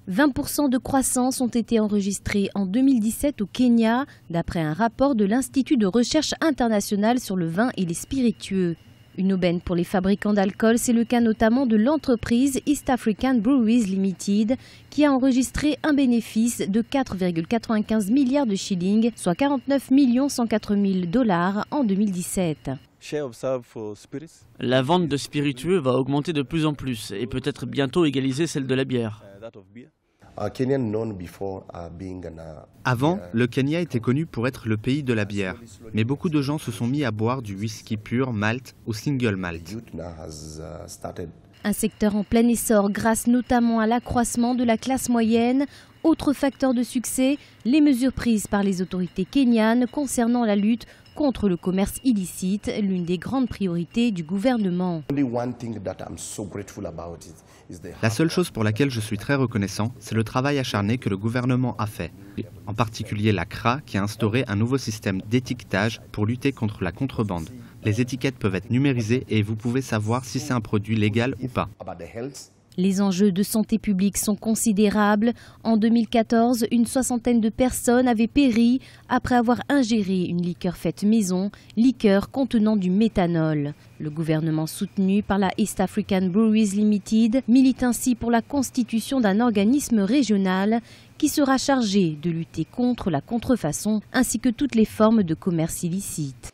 20% de croissance ont été enregistrés en 2017 au Kenya, d'après un rapport de l'Institut de recherche internationale sur le vin et les spiritueux. Une aubaine pour les fabricants d'alcool, c'est le cas notamment de l'entreprise East African Breweries Limited, qui a enregistré un bénéfice de 4,95 milliards de shillings, soit 49 104 000 $ en 2017. La vente de spiritueux va augmenter de plus en plus et peut-être bientôt égaliser celle de la bière. Avant, le Kenya était connu pour être le pays de la bière, mais beaucoup de gens se sont mis à boire du whisky pur, malt ou single malt. Un secteur en plein essor grâce notamment à l'accroissement de la classe moyenne. Autre facteur de succès, les mesures prises par les autorités kenyanes concernant la lutte contre le commerce illicite, l'une des grandes priorités du gouvernement. La seule chose pour laquelle je suis très reconnaissant, c'est le travail acharné que le gouvernement a fait. En particulier l'ACRA qui a instauré un nouveau système d'étiquetage pour lutter contre la contrebande. Les étiquettes peuvent être numérisées et vous pouvez savoir si c'est un produit légal ou pas. Les enjeux de santé publique sont considérables. En 2014, une soixantaine de personnes avaient péri après avoir ingéré une liqueur faite maison, liqueur contenant du méthanol. Le gouvernement soutenu par la East African Breweries Limited milite ainsi pour la constitution d'un organisme régional qui sera chargé de lutter contre la contrefaçon ainsi que toutes les formes de commerce illicite.